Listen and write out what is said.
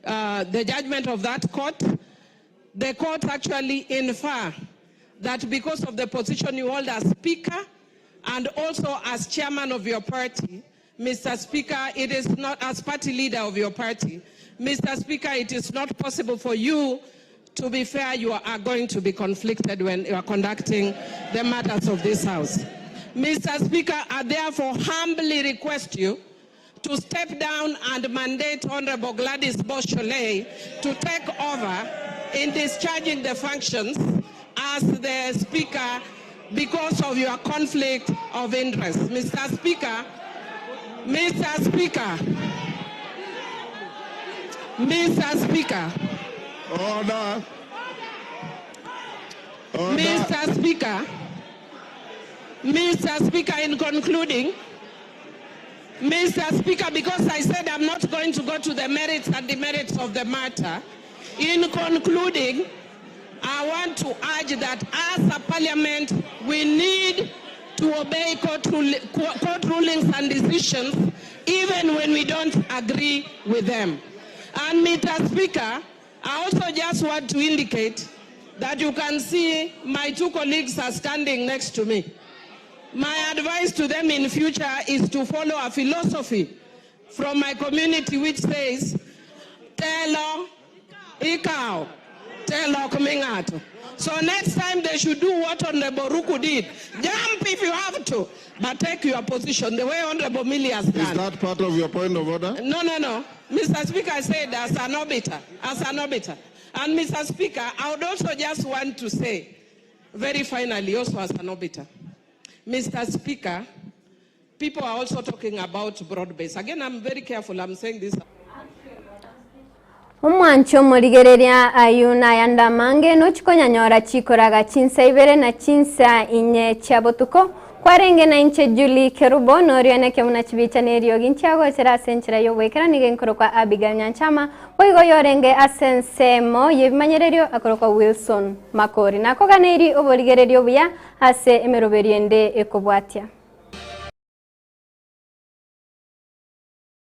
the judgment of that court, the court actually infer that because of the position you hold as Speaker and also as chairman of your party, Mr. Speaker, it is not, as party leader of your party, Mr. Speaker, it is not possible for you to be fair. You are going to be conflicted when you are conducting the matters of this House. Mr. Speaker, I therefore humbly request you to step down and mandate Honorable Gladys Boschole to take over in discharging the functions as the Speaker because of your conflict of interest. Mr. Speaker, Mr. Speaker, Mr. Speaker. Order. Order. Mr. Speaker, Mr. Speaker, in concluding, Mr. Speaker, because I said I'm not going to go to the merits and demerits of the matter, in concluding, I want to urge that as a parliament, we need to obey court rulings and decisions, even when we don't agree with them. And Mr. Speaker, I also just want to indicate that you can see my two colleagues are standing next to me. My advice to them in future is to follow a philosophy from my community which says, Telo, Ikao, Telo Kumingato. So next time they should do what Honorable Ruku did. Jump if you have to, but take your position the way Honorable Millie has done. Is that part of your point of order? No. Mr. Speaker, I said as an arbiter. And Mr. Speaker, I would also just want to say, very finally, also as an arbiter, Mr. Speaker, people are also talking about broad-based. Again, I'm very careful, I'm saying this. Umwancho murigereria ayuna yanda mange no chikonyanyora chikoraga Chinsa ibere na Chinsa inye chabotuko kwarenge na inche Juliah Kerubo no rioneke munachibicha nerio ginchago sera senchira yo wekera nigenkoro kwa Abigail Nyanchama boigo yorenge asensemo yebimanyererio akoro kwa Wilson Makori nako ganeri oborigererio buya ase emeroberiende ekobwatia.